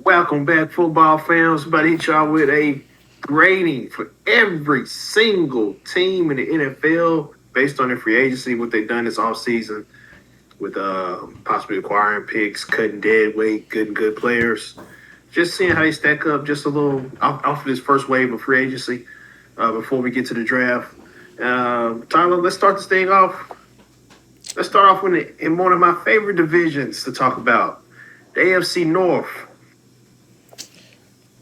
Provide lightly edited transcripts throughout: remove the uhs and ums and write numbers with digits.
Welcome back, football fans. About to hit y'all with a grading for every single team in the NFL based on their free agency, what they've done this offseason with possibly acquiring picks, cutting dead weight, good players. Just seeing how they stack up just a little off of this first wave of free agency before we get to the draft. Tyler, let's start this thing off. Let's start off in one of my favorite divisions to talk about, the AFC North.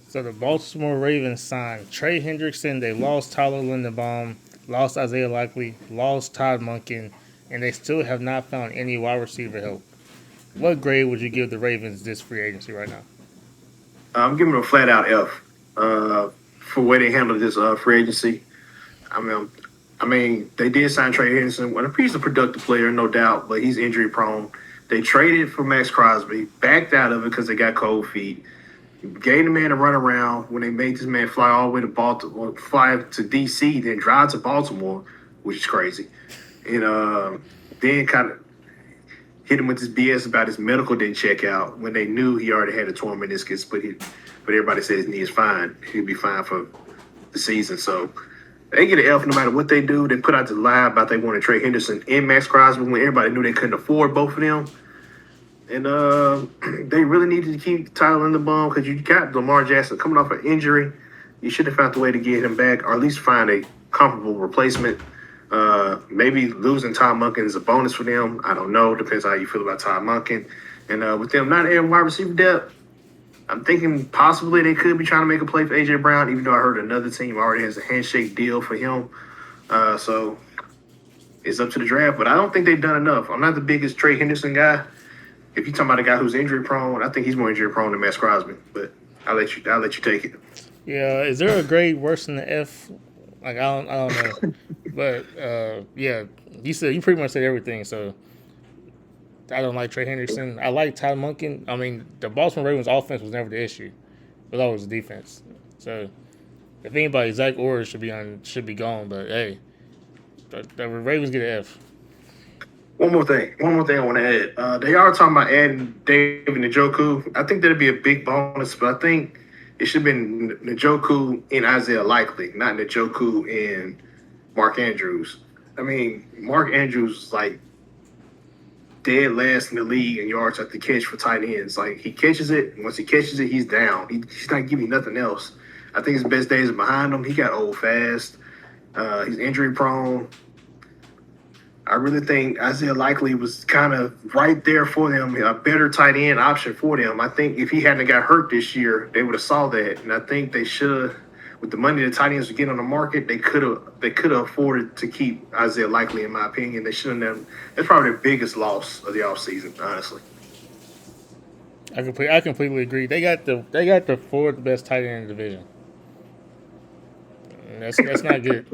So the Baltimore Ravens signed Trey Hendrickson. They lost Tyler Linderbaum, lost Isaiah Likely, lost Todd Monken, and they still have not found any wide receiver help. What grade would you give the Ravens this free agency right now? I'm giving them a flat out F for where they handled this free agency. They did sign Trey Henderson. Well, he's a productive player, no doubt, but he's injury prone. They traded for Max Crosby, backed out of it because they got cold feet. Gave the man a run around when they made this man fly all the way to Baltimore, fly to DC, then drive to Baltimore, which is crazy. And then kind of hit him with this BS about his medical didn't check out when they knew he already had a torn meniscus, but everybody said his knee is fine. He'll be fine for the season. So they get an F no matter what they do. They put out the lie about they wanted Trey Henderson and Max Crosby when everybody knew they couldn't afford both of them. And they really needed to keep Tyler Linderbaum because you got Lamar Jackson coming off an injury. You should have found a way to get him back or at least find a comparable replacement. Maybe losing Todd Monken is a bonus for them. I don't know. Depends on how you feel about Todd Monken. And with them not having wide receiver depth, I'm thinking possibly they could be trying to make a play for A.J. Brown, even though I heard another team already has a handshake deal for him. So it's up to the draft. But I don't think they've done enough. I'm not the biggest Trey Henderson guy. If you're talking about a guy who's injury prone, I think he's more injury prone than Max Crosby. But I'll let you take it. Yeah, is there a grade worse than the F? Like I don't know, but yeah, you pretty much said everything. So I don't like Trey Henderson. I like Todd Monken. I mean, the Baltimore Ravens offense was never the issue. It was always the defense. So if anybody, Zach Orr should be gone. But hey, the Ravens get an F. One more thing I want to add. They are talking about adding David Njoku. I think that'd be a big bonus, but I think it should have been Njoku and Isaiah Likely, not Njoku and Mark Andrews. I mean, Mark Andrews is like dead last in the league in yards after catch for tight ends. Like he catches it, and once he catches it, he's down. He's not giving nothing else. I think his best days are behind him. He got old fast. He's injury prone. I really think Isaiah Likely was kind of right there for them, a better tight end option for them. I think if he hadn't got hurt this year, they would have saw that. And I think they should have, with the money the tight ends were getting on the market, they could have afforded to keep Isaiah Likely, in my opinion. They shouldn't have. That's probably their biggest loss of the offseason, honestly. I completely agree. They got the fourth best tight end in the division. That's not good.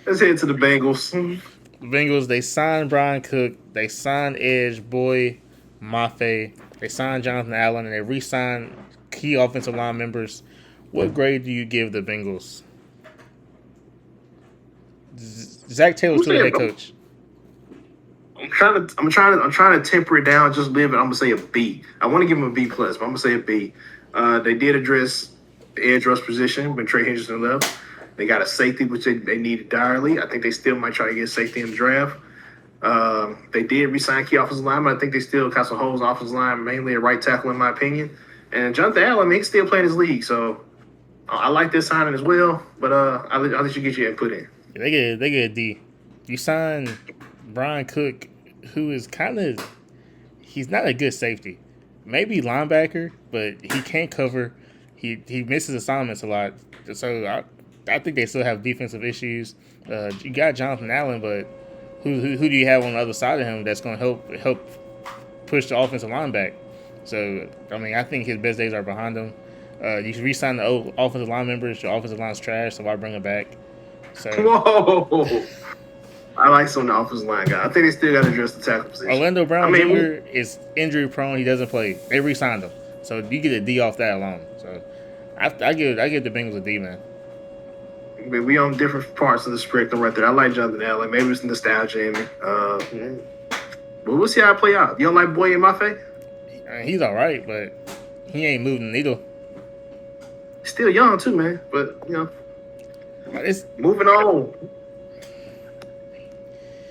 Let's head to the Bengals. The Bengals, they signed Brian Cook, they signed Edge, Boy, Mafe, they signed Jonathan Allen, and they re-signed key offensive line members. What grade do you give the Bengals? Zach Taylor's still the head coach. I'm trying to temper it down, just live it. I'm gonna say a B. I want to give him a B plus, but I'm gonna say a B. They did address the edge rush position when Trey Henderson left. They got a safety, which they needed direly. I think they still might try to get safety in the draft. They did re-sign key offensive linemen. I think they still got some holes in the offensive line, mainly a right tackle, in my opinion. And Jonathan Allen, he's still playing his league, so I like this signing as well. But I'll let you get your input in. They get a D. You signed Brian Cook, who is he's not a good safety. Maybe linebacker, but he can't cover. He misses assignments a lot. So I think they still have defensive issues. You got Jonathan Allen, but who do you have on the other side of him that's going to help push the offensive line back? So, I mean, I think his best days are behind him. You can re-sign the old offensive line members. Your offensive line's trash, so why bring it back? So, whoa! I like some of the offensive line guy. I think they still got to address the tackle position. Orlando Brown Jr. is injury prone. He doesn't play. They re-signed him, so you get a D off that alone. So, I give the Bengals a D, man. We on different parts of the spectrum right there. I like Jonathan Allen. Maybe it's nostalgia in me. But we'll see how it play out. You don't like Boye and Mafe? He's all right, but he ain't moving the needle. Still young too, man. But It's moving on.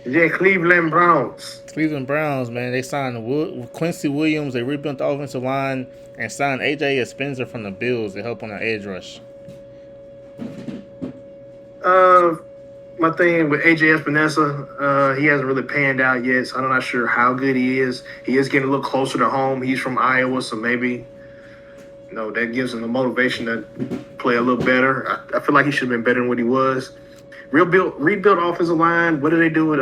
Yeah, Cleveland Browns. Cleveland Browns, man. They signed Quincy Williams. They rebuilt the offensive line and signed AJ Spencer from the Bills to help on the edge rush. My thing with AJ Espinosa, he hasn't really panned out yet, so I'm not sure how good he is. He is getting a little closer to home. He's from Iowa, so maybe that gives him the motivation to play a little better. I feel like he should have been better than what he was. Rebuilt offensive line. What do they do with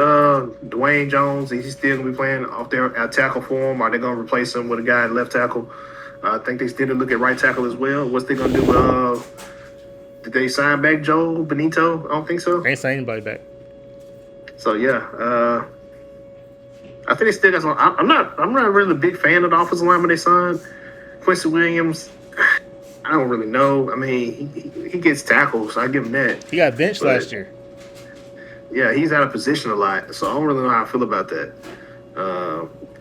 Dwayne Jones? Is he still going to be playing off there at tackle for him? Are they going to replace him with a guy at left tackle? I think they still look at right tackle as well. What's they going to do? Did they sign back Joe Benito? I don't think so. They ain't signed anybody back. So yeah, I think they still got some. I'm not really a big fan of the offensive lineman they signed. Quincy Williams, I don't really know. I mean, he gets tackles, so I give him that. He got benched last year. Yeah, he's out of position a lot, so I don't really know how I feel about that.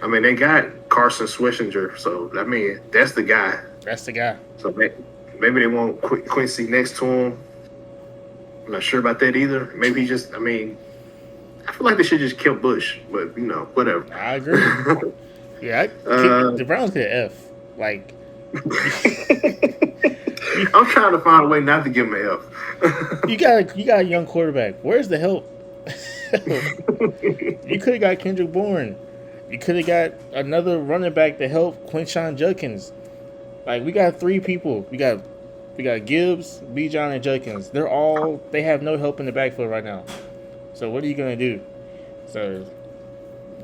I mean, they got Carson Schwarzenegger, so I mean, that's the guy. That's the guy. So maybe they want Quincy next to him. I'm not sure about that either. Maybe he just, I feel like they should just kill Bush, but whatever. I agree. Yeah, the Browns get an F. Like, I'm trying to find a way not to give him an F. you got a young quarterback. Where's the help? You could have got Kendrick Bourne. You could have got another running back to help Quinshon Judkins. Like, we got three people. We got Gibbs, Bijan, and Judkins. They have no help in the backfield right now. So what are you gonna do? So,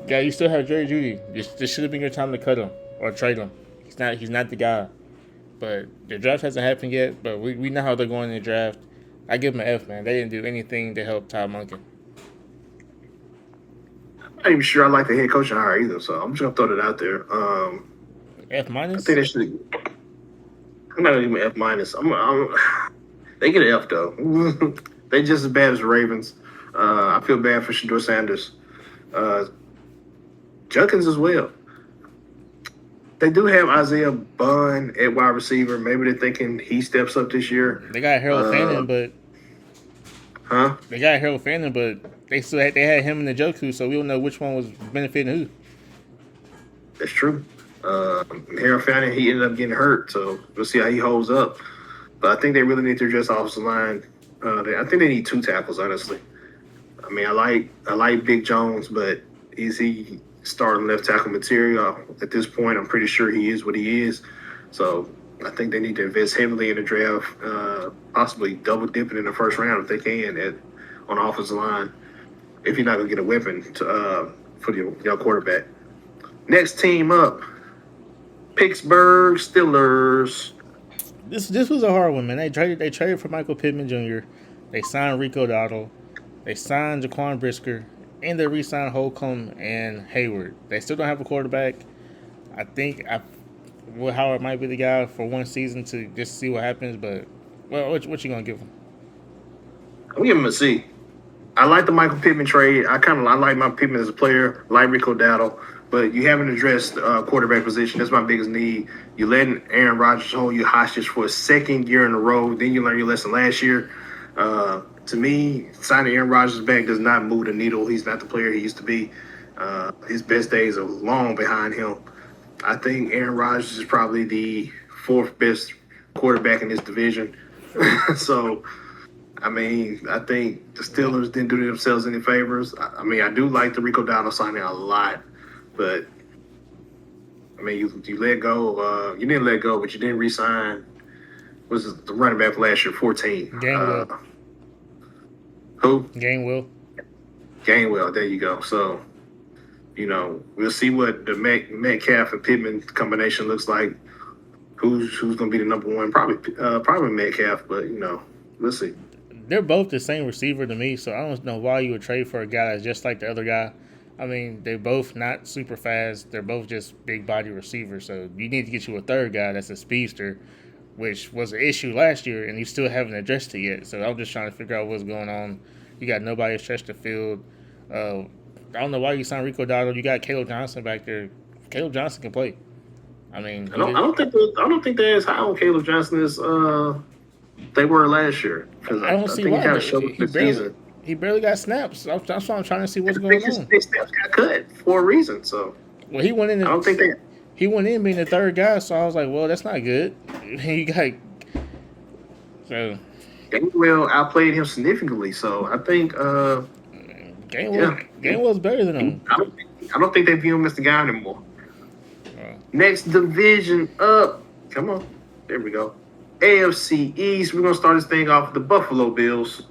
you still have Jerry Jeudy. This should have been your time to cut him or trade him. He's not the guy. But the draft hasn't happened yet. But we know how they're going in the draft. I give them an F, man. They didn't do anything to help Todd Monken. I'm not even sure I like the head coaching hire either, so I'm just gonna throw that out there. F minus? I think they should. I'm not even F minus. They get an F though. They just as bad as the Ravens. I feel bad for Shedeur Sanders. Judkins as well. They do have Isaiah Bunn at wide receiver. Maybe they're thinking he steps up this year. They got Harold Fannin, but they got Harold Fannin, but they had him and Njoku, so we don't know which one was benefiting who. That's true. Harold Fannin, he ended up getting hurt, so we'll see how he holds up. But I think they really need to address offensive line. I think they need two tackles, honestly. I mean, I like Big Jones, but is he starting left tackle material? At this point, I'm pretty sure he is what he is. So I think they need to invest heavily in the draft, possibly double dipping in the first round if they can on the offensive line. If you're not gonna get a weapon for your quarterback. Next team up, Pittsburgh Steelers. This was a hard one, man. They traded for Michael Pittman Jr. They signed Rico Dowdle. They signed Jaquan Brisker. And they re-signed Holcomb and Hayward. They still don't have a quarterback. I think Howard might be the guy for one season to just see what happens. But what you gonna give him? I'm giving him a C. I like the Michael Pittman trade. I like my Pittman as a player, like Rico Dowdle, but you haven't addressed quarterback position. That's my biggest need. You letting Aaron Rodgers hold you hostage for a second year in a row. Then you learned your lesson last year. To me, signing Aaron Rodgers back does not move the needle. He's not the player he used to be. His best days are long behind him. I think Aaron Rodgers is probably the fourth best quarterback in this division. So, I mean, I think the Steelers didn't do themselves any favors. I mean, I do like the Rico Dowdle signing a lot, but I mean, you let go. You didn't let go, but you didn't re-sign. Was the running back last year, 14? Gainwell. Who? Gainwell. There you go. So, we'll see what the Metcalf and Pittman combination looks like. Who's going to be the number one? Probably Metcalf, but we'll see. They're both the same receiver to me, so I don't know why you would trade for a guy that's just like the other guy. I mean, they're both not super fast. They're both just big body receivers. So you need to get you a third guy that's a speedster, which was an issue last year, and you still haven't addressed it yet. So I'm just trying to figure out what's going on. You got nobody to stretch the field. I don't know why you signed Rico Dowdle. You got Caleb Johnson back there. Caleb Johnson can play. I mean, I don't think they're as high on Caleb Johnson as they were last year because I don't I see think he why. kind of showed up this season. He barely got snaps. That's why I'm trying to see what's I think going on. his steps got cut for a reason. So Well, he went in. I don't think they. He went in being the third guy, so I was like, well, that's not good. He got so Gainwell outplayed him significantly. So I think, Gainwell's better than him. I don't think they view him as the guy anymore. Uh, Next division up. Come on. There we go. AFC East. We're going to start this thing off with the Buffalo Bills.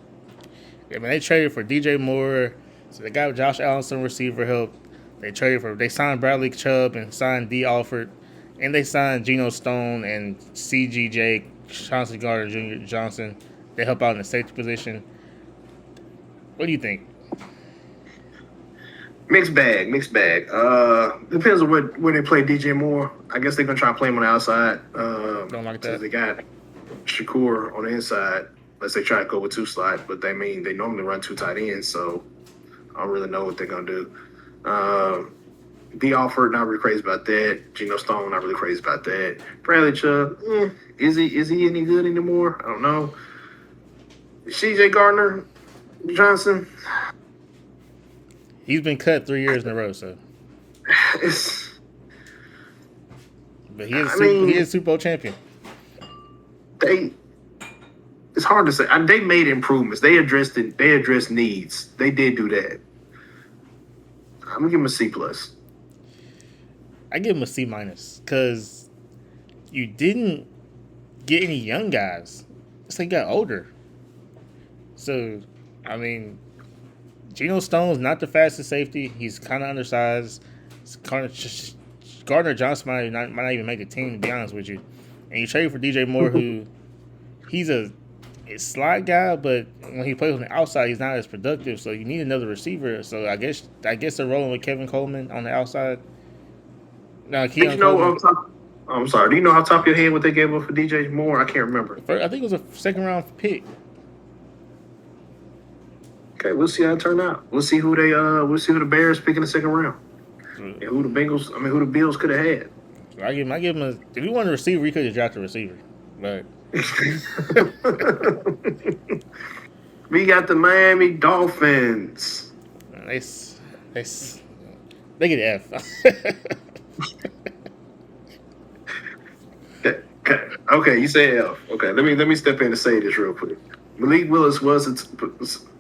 Yeah, man, they traded for DJ Moore, so they got Josh Allen some receiver help. They signed Bradley Chubb and signed D. Alford, and they signed Geno Stone and CGJ Chauncey Gardner Jr. Johnson. They help out in the safety position. What do you think? Mixed bag. Depends on where they play DJ Moore. I guess they're going to try to play him on the outside. Don't like that. They got Shakur on the inside. Unless they try to go with two slot, but they normally run two tight ends, so I don't really know what they're gonna do. D. Alford, not really crazy about that. Geno Stone, not really crazy about that. Bradley Chubb, is he any good anymore? I don't know. CJ Gardner Johnson, He's been cut 3 years in a row, so. But he is Super Bowl champion. It's hard to say. They made improvements. They addressed needs. They did do that. I'm gonna give him a C plus. I give him a C minus because you didn't get any young guys. It's like you got older. So, I mean, Geno Stone's not the fastest safety. He's kind of undersized. Gardner Johnson might not even make the team, to be honest with you. And you trade for DJ Moore, who he's a slot guy, but when he plays on the outside, he's not as productive. So you need another receiver. So I guess they're rolling with Kevin Coleman on the outside. No, Did you know? I'm sorry. Do you know how top of your head what they gave up for DJ Moore? I can't remember. I think it was a second round pick. Okay, we'll see how it turn out. We'll see who the Bears pick in the second round, and who the Bills could have had. So I give him a. If you want a receiver, you could have drafted a receiver, but. We got the Miami Dolphins. They get an F. Okay, you say F. Okay, let me step in and say this real quick. Malik Willis was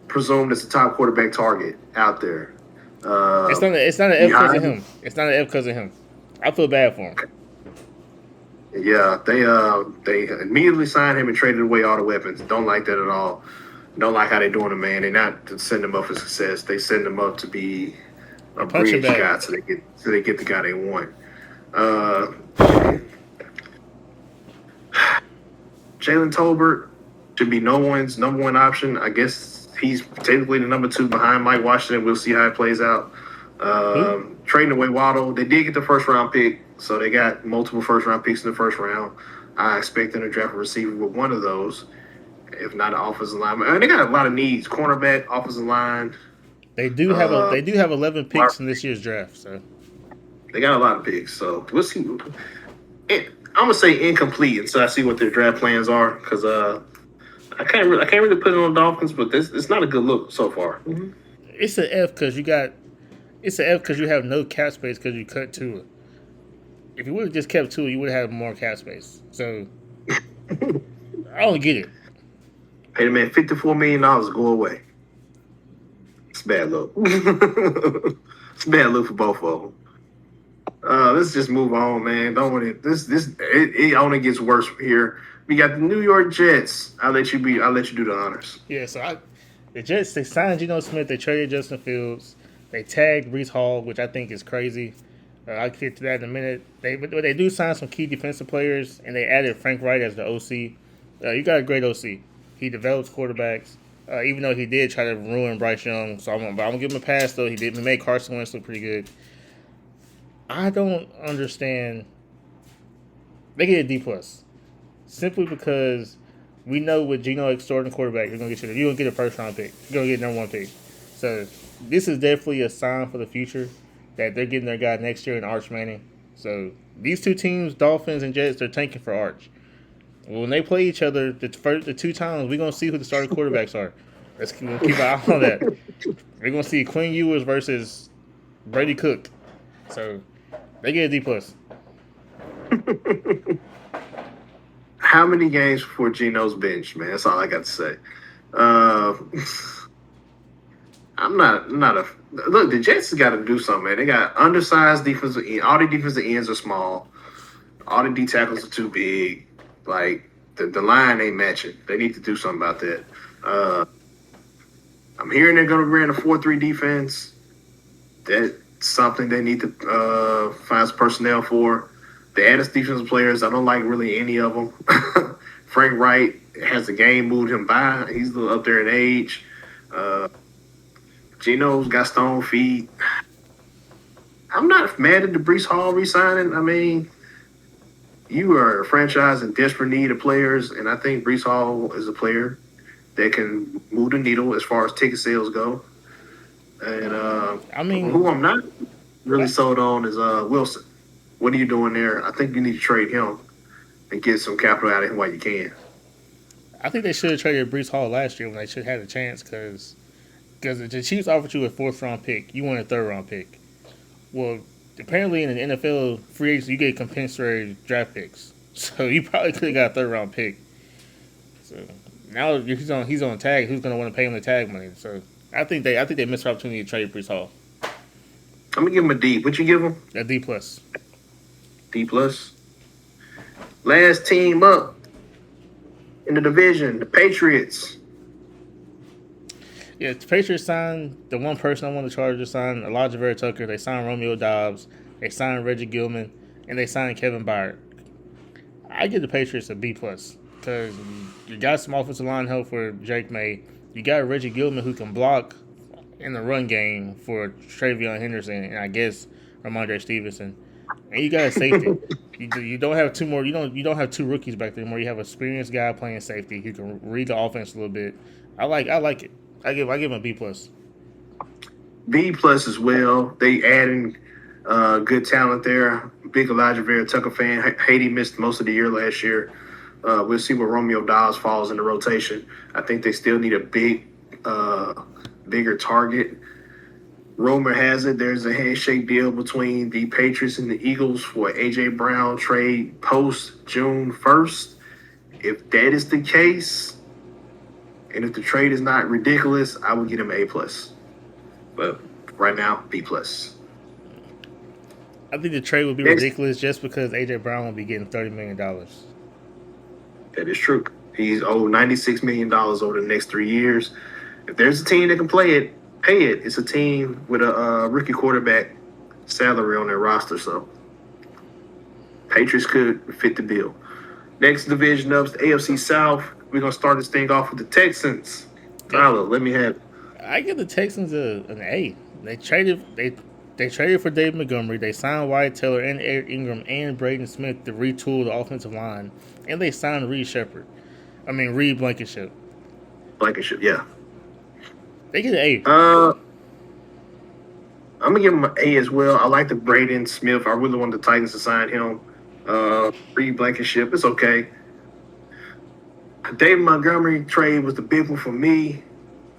presumed as the top quarterback target out there. It's not an F because of him. It's not an F because of him. I feel bad for him. Okay. Yeah, they immediately signed him and traded away all the weapons. Don't like that at all. Don't like how they're doing him, man. They're not to send him up for success. They send him up to be a bridge guy so they get the guy they want. Jalen Tolbert should be no one's number one option. I guess he's technically the number two behind Mike Washington. We'll see how it plays out. Trading away Waddle. They did get the first round pick, so they got multiple first round picks in the first round. I expect them to draft a receiver with one of those, if not an offensive lineman. I mean, they got a lot of needs: cornerback, offensive line. They do have 11 picks in this year's draft, so they got a lot of picks. So we'll see. I'm gonna say incomplete until I see what their draft plans are, because I can't really put it on the Dolphins, but it's not a good look so far. Mm-hmm. It's an F because you have no cap space because you cut Tua. If you would have just kept Tua, you would have had more cap space. So I don't get it. Hey man, $54 million go away. It's bad look. It's bad look for both of them. Let's just move on, man. Don't want it only gets worse from here. We got the New York Jets. I'll let you do the honors. Yeah, so the Jets, they signed Geno Smith, they traded Justin Fields, they tagged Breece Hall, which I think is crazy. I'll get to that in a minute. They do sign some key defensive players, and they added Frank Wright as the OC. You got a great OC. He develops quarterbacks, even though he did try to ruin Bryce Young. So I'm gonna give him a pass, though. He made Carson Wentz look pretty good. I don't understand. They get a D+. Simply because we know with Geno extorting quarterback, you're gonna get a first round pick. You're gonna get number one pick. So this is definitely a sign for the future that they're getting their guy next year in Arch Manning. So These two teams, Dolphins and Jets, they're tanking for Arch. When they play each other, the two times, we're gonna see who the starting quarterbacks are. We'll keep an eye on that. We're gonna see Quinn Ewers versus Brady Cook. So they get a D plus. How many games before Geno's bench, man? That's all I got to say. Uh, I'm not a look. The Jets got to do something, man. They got undersized defensive end. All the defensive ends are small. All the D tackles are too big. Like the line ain't matching. They need to do something about that. Uh, I'm hearing they're going to run a 4-3 defense. That's something they need to find some personnel for. The added defensive players, I don't like really any of them. Frank Wright has the game moved him by. He's a little up there in age. Uh, Geno's got stone feet. I'm not mad at the Brees Hall re-signing. I mean, you are a franchise in desperate need of players, and I think Brees Hall is a player that can move the needle as far as ticket sales go. And I mean, who I'm not really sold on is Wilson. What are you doing there? I think you need to trade him and get some capital out of him while you can. I think they should have traded Brees Hall last year when they should have had a chance because the Chiefs offered you a 4th-round pick. You want a 3rd-round pick. Well, apparently in the NFL free agency, you get compensatory draft picks. So you probably could have got a 3rd-round pick. So now he's on tag. Who's going to want to pay him the tag money? So I think they missed an opportunity to trade Brees Hall. I'm gonna give him a D. What you give him? A D plus. D plus. Last team up in the division, the Patriots. Yeah, the Patriots signed the one person I want the Chargers signed, Elijah Vera Tucker. They signed Romeo Dobbs. They signed Reggie Gilman, and they signed Kevin Byard. I give the Patriots a B plus because you got some offensive line help for Jake May. You got Reggie Gilman who can block in the run game for Travion Henderson and I guess Ramondre Stevenson. And you got a safety. You don't have two more. You don't have two rookies back there anymore. You have an experienced guy playing safety who can read the offense a little bit. I like it. I give him a B plus. B plus as well. They adding good talent there. Big Elijah Vera Tucker fan. Haiti missed most of the year last year. We'll see where Romeo Dobbs falls in the rotation. I think they still need a bigger target. Rumor has it there's a handshake deal between the Patriots and the Eagles for A.J. Brown trade post June 1st. If that is the case, and if the trade is not ridiculous, I would give him A plus. But right now, B plus. I think the trade would be ridiculous just because A.J. Brown will be getting $30 million. That is true. He's owed $96 million over the next 3 years. If there's a team that can pay it, it's a team with a rookie quarterback salary on their roster. So Patriots could fit the bill. Next division up is the AFC South. We're going to start this thing off with the Texans. Tyler, let me have it. I give the Texans an A. They traded for Dave Montgomery. They signed Wyatt Taylor and Eric Ingram and Braden Smith to retool the offensive line. And they signed Reed Blankenship. Blankenship, yeah. They get an A. I'm going to give him an A as well. I like the Braden Smith. I really want the Titans to sign him. Reed Blankenship, it's okay. Dave Montgomery trade was the big one for me.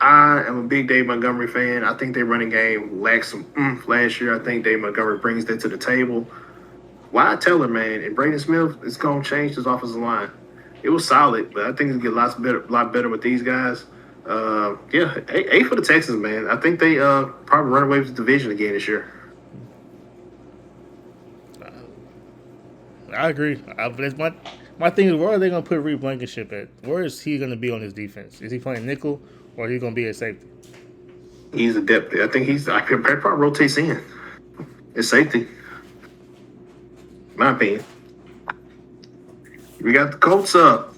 I am a big Dave Montgomery fan. I think their running game lacked some oomph last year. I think Dave Montgomery brings that to the table. Wyatt Taylor, man, and Braden Smith is going to change this offensive line. It was solid, but I think it'll get a lot better with these guys. A for the Texans, man. I think they probably run away with the division again this year. I agree. My thing is, where are they going to put Reed Blankenship at? Where is he going to be on his defense? Is he playing nickel or is he going to be a safety? He's a depth. I think I could probably rotates in. It's safety. My opinion. We got the Colts up.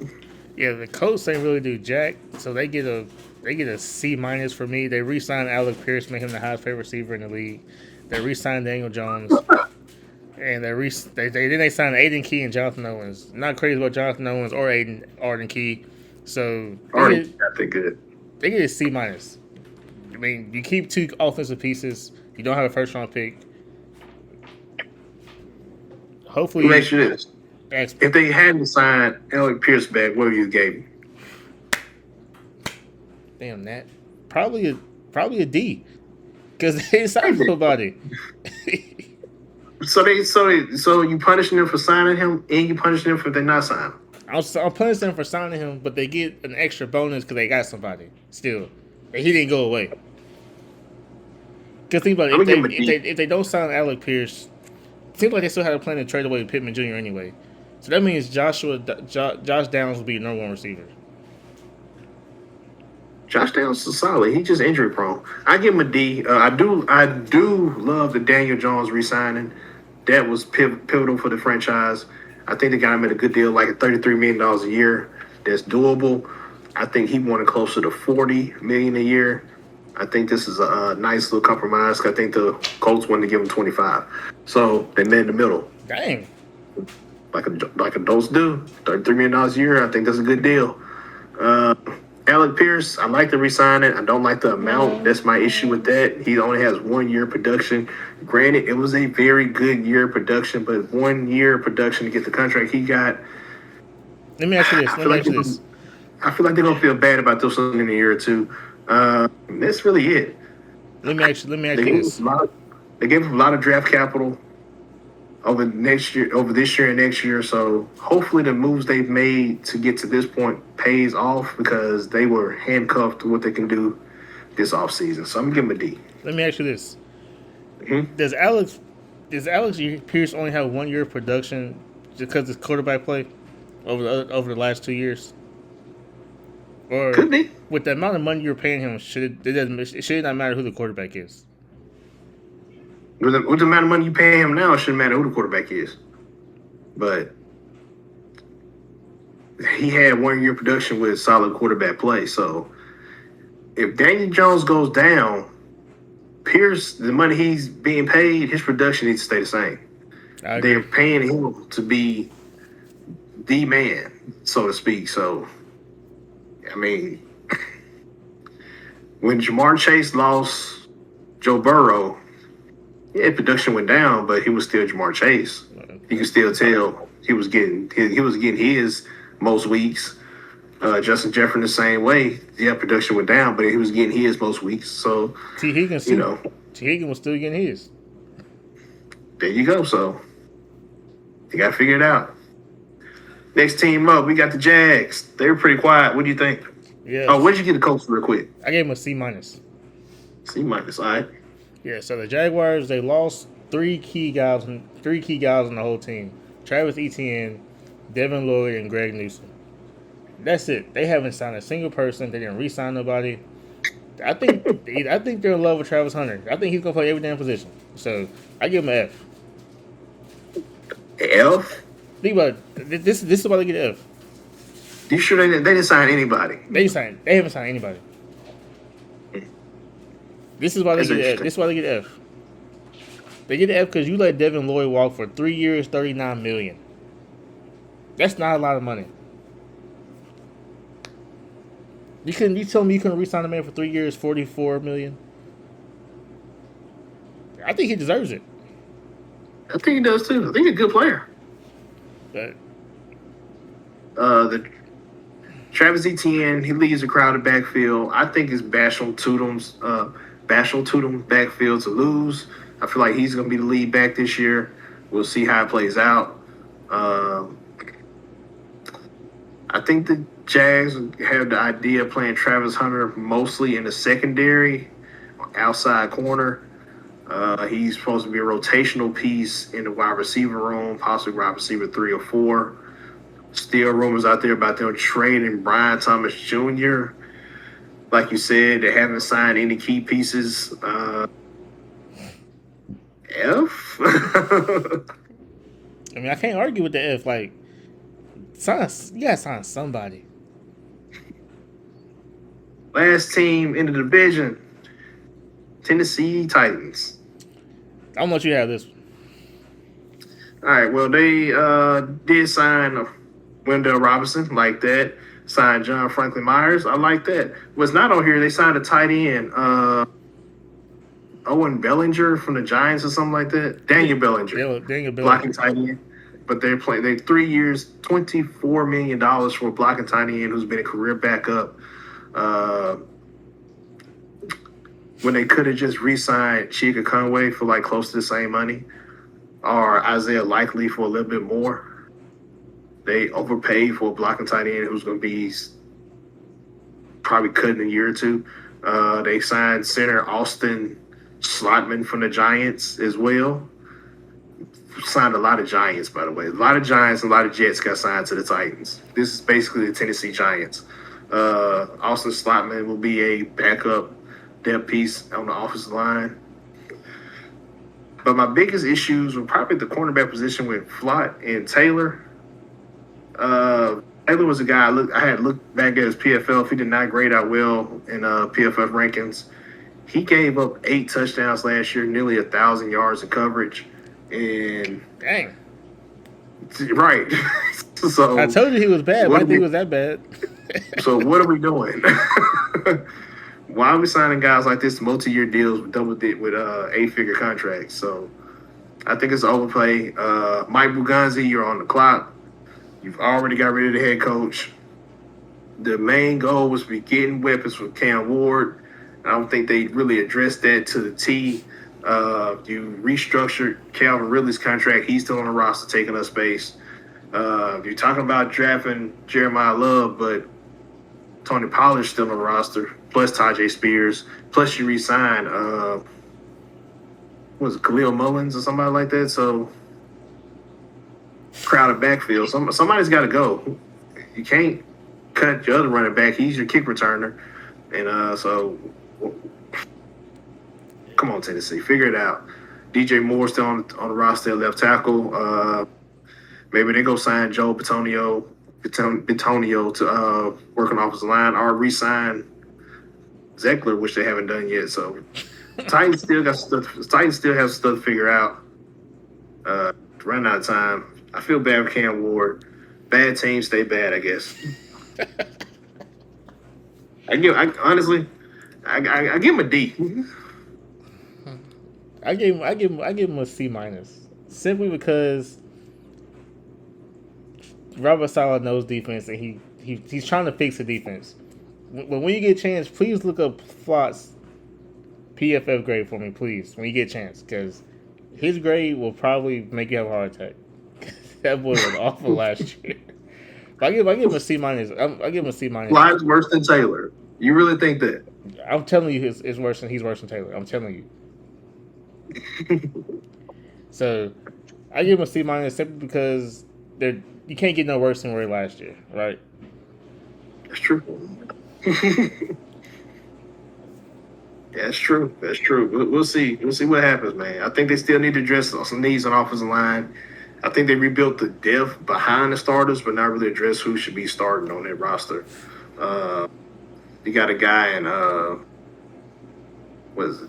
Yeah, the Colts ain't really do jack, so they get a C minus for me. They re-signed Alec Pierce, made him the highest paid receiver in the league. They re-signed Daniel Jones, and they signed Aiden Key and Jonathan Owens. Not crazy about Jonathan Owens or Arden Key. So I think good. They get a C minus. I mean, you keep two offensive pieces. You don't have a first round pick. hopefully. Let me ask you this: Ask, if they hadn't signed Alec Pierce back, what would you gave him? damn that. Probably a D. Because they didn't sign nobody. So you punishing them for signing him, and you punishing them for they not signing him. I'll punish them for signing him, but they get an extra bonus because they got somebody still. And he didn't go away. Because think about it, if they don't sign Alec Pierce, it seems like they still had a plan to trade away Pittman Jr. anyway. So that means Josh Downs will be number one receiver. Josh Downs is solid. He's just injury prone. I give him a D. I do love the Daniel Jones re-signing. That was pivotal for the franchise. I think they got him at a good deal, like $33 million a year. That's doable. I think he wanted closer to $40 million a year. I think this is a nice little compromise. I think the Colts wanted to give him 25, so they met in the middle. Dang, like adults do. $33 million a year. I think that's a good deal. Alec Pierce, I like the re-signing. I don't like the amount. That's my issue with that. He only has 1 year production. Granted, it was a very good year production, but 1 year production to get the contract he got. Let me ask you this. I feel like they're gonna feel bad about this in a year or two. That's really it. Let me ask you this. They gave him a lot of draft capital over this year and next year. So hopefully the moves they've made to get to this point pays off because they were handcuffed to what they can do this offseason. So I'm gonna give them a D. Let me ask you this. Mm-hmm. Does Alex Pierce only have 1 year of production because it's quarterback play over the last 2 years? Or could be. With the amount of money you're paying him, should it not matter who the quarterback is? With the amount of money you pay him now, it shouldn't matter who the quarterback is. But he had 1 year production with solid quarterback play. So if Daniel Jones goes down, Pierce, the money he's being paid, his production needs to stay the same. They're paying him to be the man, so to speak. So, I mean, when Jamar Chase lost Joe Burrow, yeah, production went down, but he was still Jamar Chase. You can still tell he was getting his most weeks. Justin Jefferson the same way. Yeah, production went down, but he was getting his most weeks. So T. Higgins was still getting his. There you go. So you got to figure it out. Next team up, we got the Jags. They were pretty quiet. What do you think? Yeah. Oh, what did you get the Colts real quick? I gave him a C minus. C minus. All right. Yeah. So the Jaguars, they lost three key guys on the whole team: Travis Etienne, Devin Lloyd, and Greg Newsom. That's it. They haven't signed a single person. They didn't re-sign nobody. I think they're in love with Travis Hunter. I think he's gonna play every damn position. So I give him an F. F? Think about it. This is why they get an F. You sure they didn't sign anybody? They haven't signed anybody. This is why they get F. This is why they get F. They get F because you let Devin Lloyd walk for 3 years, $39 million. That's not a lot of money. You tell me you couldn't re-sign a man for 3 years, $44 million? I think he deserves it. I think he does too. I think he's a good player. But the Travis Etienne, he leads a crowded backfield. I think it's Basham Tutum's backfield to lose. I feel like he's going to be the lead back this year. We'll see how it plays out. I think the Jags have the idea of playing Travis Hunter mostly in the secondary, outside corner. He's supposed to be a rotational piece in the wide receiver room, possibly wide receiver 3 or 4. Still rumors out there about them trading Brian Thomas Jr. Like you said, they haven't signed any key pieces. F? I mean, I can't argue with the F. Like, you gotta sign somebody. Last team in the division, Tennessee Titans. I don't want you to have this one. All right, well, they did sign Wendell Robinson, like that. Signed John Franklin Myers, I like that. What's not on here, they signed a tight end, Owen Bellinger from the Giants or something like that. Daniel Bellinger. Daniel Bellinger. Blocking tight end. but they're playing. They 3 years, $24 million for a blocking tight end who's been a career backup. Uh, when they could have just re-signed Chika Conway for like close to the same money, or Isaiah Likely for a little bit more. They overpaid for a blocking tight end who's going to be probably cut in a year or two. They signed center Austin Slotman from the Giants as well. Signed a lot of Giants, by the way. A lot of Giants and a lot of Jets got signed to the Titans. This is basically the Tennessee Giants. Austin Slotman will be a backup depth piece on the offensive line. But my biggest issues were probably the cornerback position with Flott and Taylor. Taylor was a guy I had looked back at his PFF. He did not grade out well in PFF rankings. He gave up 8 touchdowns last year, nearly 1,000 yards of coverage. And dang, right. So I told you he was bad. Why did he was that bad? So what are we doing? Why are we signing guys like this to multi-year deals with double dip with 8-figure contracts? So I think it's overplay. Mike Buganzi, you're on the clock. You've already got rid of the head coach. The main goal was to be getting weapons for Cam Ward. I don't think they really addressed that to the T. You restructured Calvin Ridley's contract. He's still on the roster taking up space. You're talking about drafting Jeremiah Love, but Tony Pollard's still on the roster, plus Tajay Spears, plus you re-sign, was it Khalil Mullins or somebody like that? So, crowded backfield. Somebody's got to go. You can't cut your other running back. He's your kick returner. And so, come on, Tennessee, figure it out. DJ Moore still on the roster at left tackle. Maybe they go sign Joe Bitonio to work on offensive line, or re-sign Zeckler, which they haven't done yet. So Titans still have stuff to figure out. Running out of time. I feel bad for Cam Ward. Bad teams stay bad, I guess. Honestly, I give him a D. I give him a C minus, simply because Robert Saleh knows defense, and he's trying to fix the defense. When you get a chance, please look up Flott's PFF grade for me, please, when you get a chance, because his grade will probably make you have a heart attack. That boy was awful last year. I give him a C minus. I give him a C minus. Fly's worse than Taylor. You really think that? I'm telling you, he's worse than Taylor. I'm telling you. So I give him a C minus simply because you can't get no worse than where last year, right? That's true. That's true. We'll see. We'll see what happens, man. I think they still need to address some needs on offensive line. I think they rebuilt the depth behind the starters, but not really address who should be starting on that roster. You got a guy in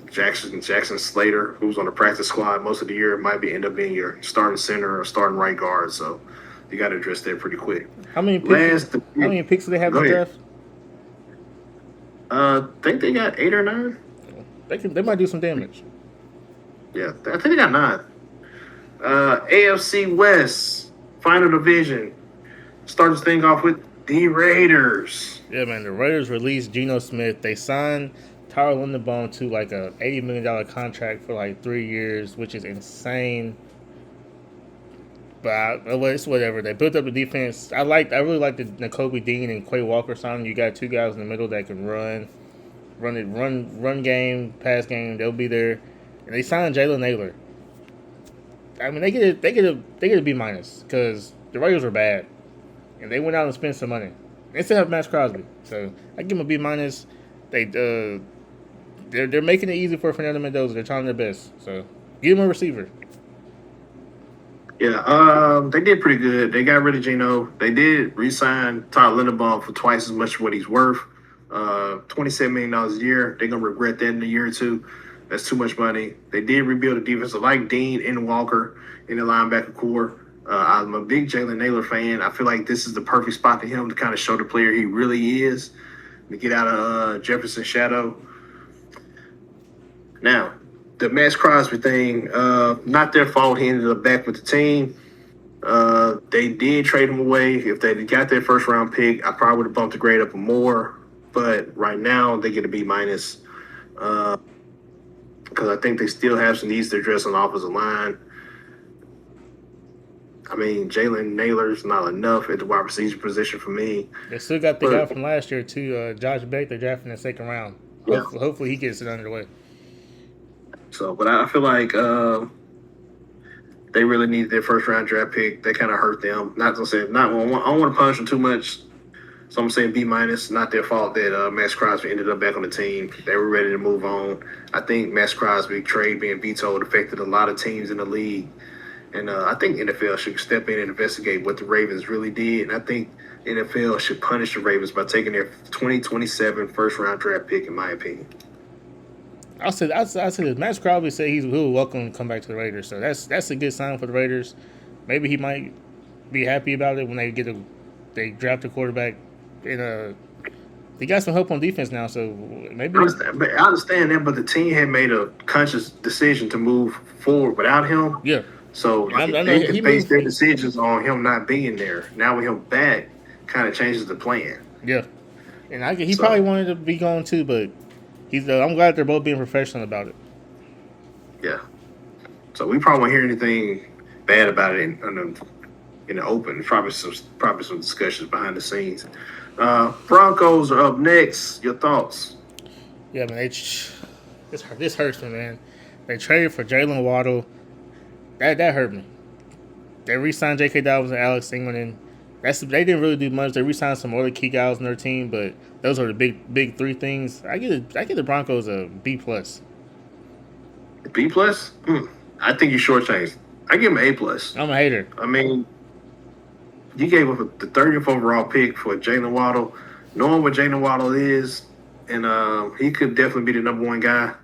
Jackson Slater, who's on the practice squad most of the year. Might end up being your starting center or starting right guard. So you got to address that pretty quick. How many picks do they have in the draft? I think they got 8 or 9. They might do some damage. Yeah, I think they got 9. AFC West, final division. Start this thing off with the Raiders. Yeah, man. The Raiders released Geno Smith. They signed Tyler Linderbaum to like a $80 million contract for like 3 years, which is insane. But it's whatever. They built up the defense. I really like the Nakobe Dean and Quay Walker signing. You got 2 guys in the middle that can run game, pass game. They'll be there. And they signed Jalen Naylor. I mean, they get a B minus because the Raiders were bad, and they went out and spent some money. They still have Max Crosby, so I give them a B minus. They're making it easy for Fernando Mendoza. They're trying their best, so give them a receiver. Yeah, they did pretty good. They got rid of Geno. They did re-sign Todd Linderbaum for twice as much of what he's worth, $27 million a year. They're gonna regret that in a year or two. That's too much money. They did rebuild the defense. I like Dean and Walker in the linebacker core. I'm a big Jalen Naylor fan. I feel like this is the perfect spot for him to kind of show the player he really is, to get out of Jefferson's shadow. Now, the Max Crosby thing, not their fault. He ended up back with the team. They did trade him away. If they got their first round pick, I probably would have bumped the grade up more. But right now, they get a B minus because I think they still have some needs to address on the offensive line. I mean, Jalen Naylor's not enough at the wide receiver position for me. They still got the guy But from last year too, Josh Beck. They drafted in the second round. yeah, Hopefully he gets it underway. so but I feel like they really needed their first round draft pick. They kind of hurt them. Not to say not. I don't want to punish them too much. So I'm saying B minus. Not their fault that Max Crosby ended up back on the team. They were ready to move on. I think Max Crosby trade being vetoed affected a lot of teams in the league. And I think NFL should step in and investigate what the Ravens really did. And I think NFL should punish the Ravens by taking their 2027 first round draft pick, in my opinion. I said this. Max Crosby said he'll welcome to come back to the Raiders. So that's a good sign for the Raiders. Maybe he might be happy about it when they draft a quarterback. And they got some help on defense now. So maybe I understand that, but the team had made a conscious decision to move forward without him. yeah. So I know they he can base moved. their decisions on him not being there. Now with him back, kind of changes the plan. Yeah, and he probably wanted to be gone too, but I'm glad they're both being professional about it. Yeah. So we probably won't hear anything bad about it in the open. Probably some discussions behind the scenes. Broncos are up next. Your thoughts? Yeah, man, this hurts me, man. They traded for Jalen Waddle. That hurt me. They re-signed J.K. Dobbins and Alex Singleton. They didn't really do much. They re-signed some other key guys on their team, but those are the big three things. I give the Broncos a B plus. B plus? I think you shortchanged. I give him an A plus. I'm a hater. I mean, you gave up the 30th overall pick for Jalen Waddle, knowing what Jalen Waddle is, and he could definitely be the number one guy.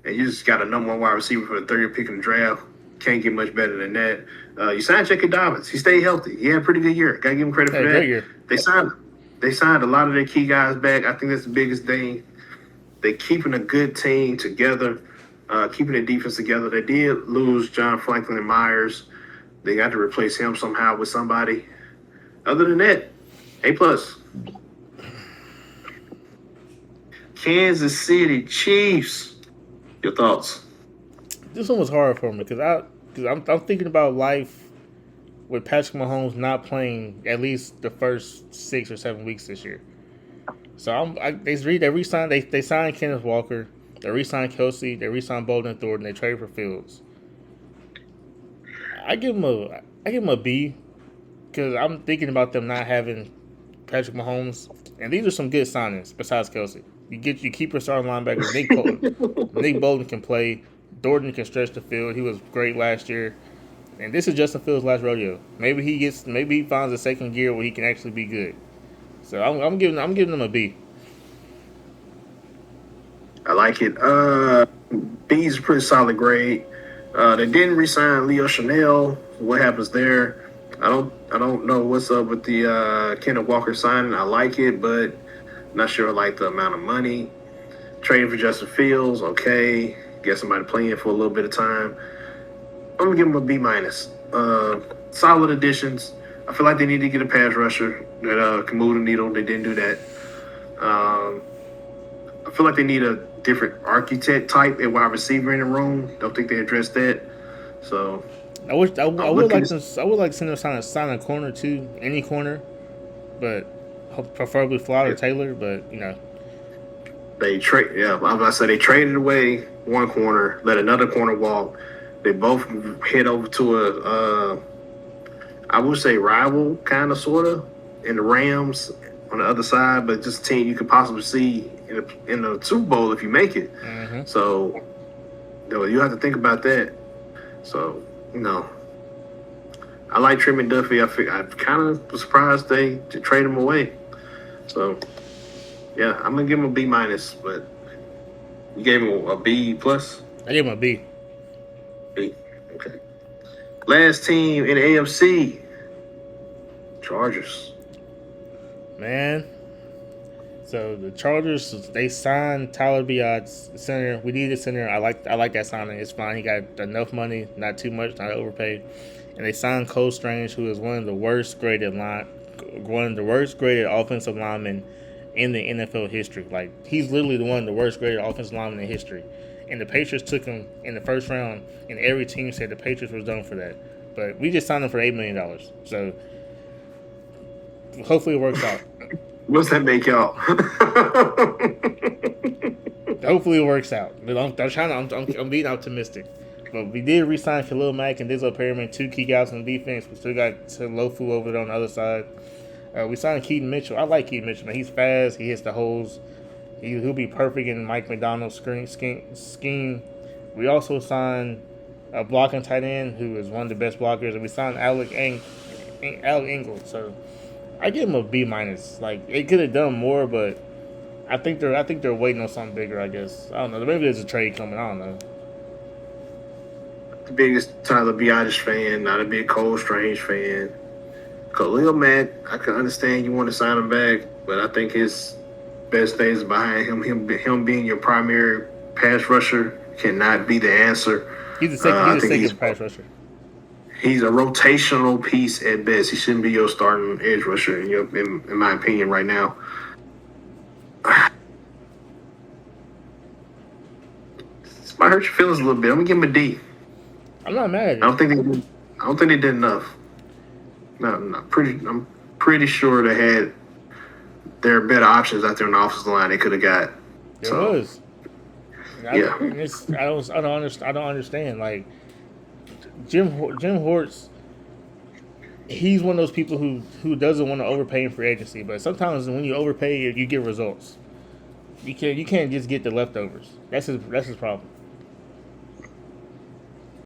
And you just got a number one wide receiver for the 30th pick in the draft. Can't get much better than that. You signed J.K. Dobbins. He stayed healthy. He had a pretty good year. Got to give him credit for that. Great year. They signed a lot of their key guys back. I think that's the biggest thing. They're keeping a good team together, keeping the defense together. They did lose John Franklin and Myers. They got to replace him somehow with somebody. Other than that, A plus. Kansas City Chiefs. Your thoughts? This one was hard for me because I'm thinking about life with Patrick Mahomes not playing at least the first 6 or 7 weeks this year. So they signed Kenneth Walker, they re-signed Kelsey, they re-signed Bolden Thornton, they traded for Fields. I give them a B because I'm thinking about them not having Patrick Mahomes, and these are some good signings besides Kelsey. You keep your starting linebacker Nick Bolden. Nick Bolden can play. Thornton can stretch the field. He was great last year. And this is Justin Fields' last rodeo. Maybe he finds a second gear where he can actually be good. So I'm giving them a B. I like it. B's a pretty solid grade. They didn't re-sign Leo Chanel. What happens there? I don't know what's up with the Kenneth Walker signing. I like it, but not sure I like the amount of money. Trading for Justin Fields, okay. Get somebody playing for a little bit of time. I'm gonna give them a B minus. Solid additions. I feel like they need to get a pass rusher that can move the needle. They didn't do that. I feel like they need a different architect type at wide receiver in the room. Don't think they addressed that. So I would like to see them sign a corner too, any corner, but preferably Floyd or Taylor. But they trade. Yeah, I was about to say they traded away one corner, let another corner walk. They both head over to I would say rival, kind of, sort of, in the Rams on the other side, but just a team you could possibly see in the Super Bowl if you make it. Mm-hmm. So you have to think about that. So I like Trim and Duffy. I kind of was surprised they trade him away. So yeah, I'm gonna give him a B minus, but you gave him a B plus. I gave him a B. B. Okay. Last team in the AFC, Chargers. Man. So the Chargers, they signed Tyler Biot's center. We needed a center. I like that signing. It's fine. He got enough money, not too much, not overpaid. and they signed Cole Strange, who is one of the worst graded offensive linemen in the NFL history. Like, he's literally one of the worst graded offensive linemen in history. And the Patriots took him in the first round, and every team said the Patriots was done for that. But we just signed him for $8 million. So hopefully it works out. What's that make y'all? Hopefully it works out. But I'm being optimistic. But we did re-sign Khalil Mack and Dizzle Perryman, 2 key guys on defense. We still got Lofu over there on the other side. We signed Keaton Mitchell. I like Keaton Mitchell, man. He's fast. He hits the holes. He'll be perfect in Mike McDonald's scheme. We also signed a blocking tight end who is one of the best blockers, and we signed Alec Ingold. So I give him a B minus. Like, it could have done more, but I think they're waiting on something bigger. I guess I don't know. Maybe there's a trade coming. I don't know. The biggest Tyler Biadasz fan, not a big Cole Strange fan. Khalil Mack, I can understand you want to sign him back, but I think his best days are behind him. Him being your primary pass rusher cannot be the answer. He's the second pass rusher. He's a rotational piece at best. He shouldn't be your starting edge rusher, in my opinion, right now. This might hurt your feelings a little bit. I'm gonna give him a D. I'm not mad at you. I don't think they did enough. No, I'm pretty sure there are better options out there on the offensive line they could have got. There was. Yeah. I don't understand. Like, Jim Hortz, he's one of those people who doesn't want to overpay in free agency. But sometimes when you overpay, you get results. You can't just get the leftovers. That's his problem.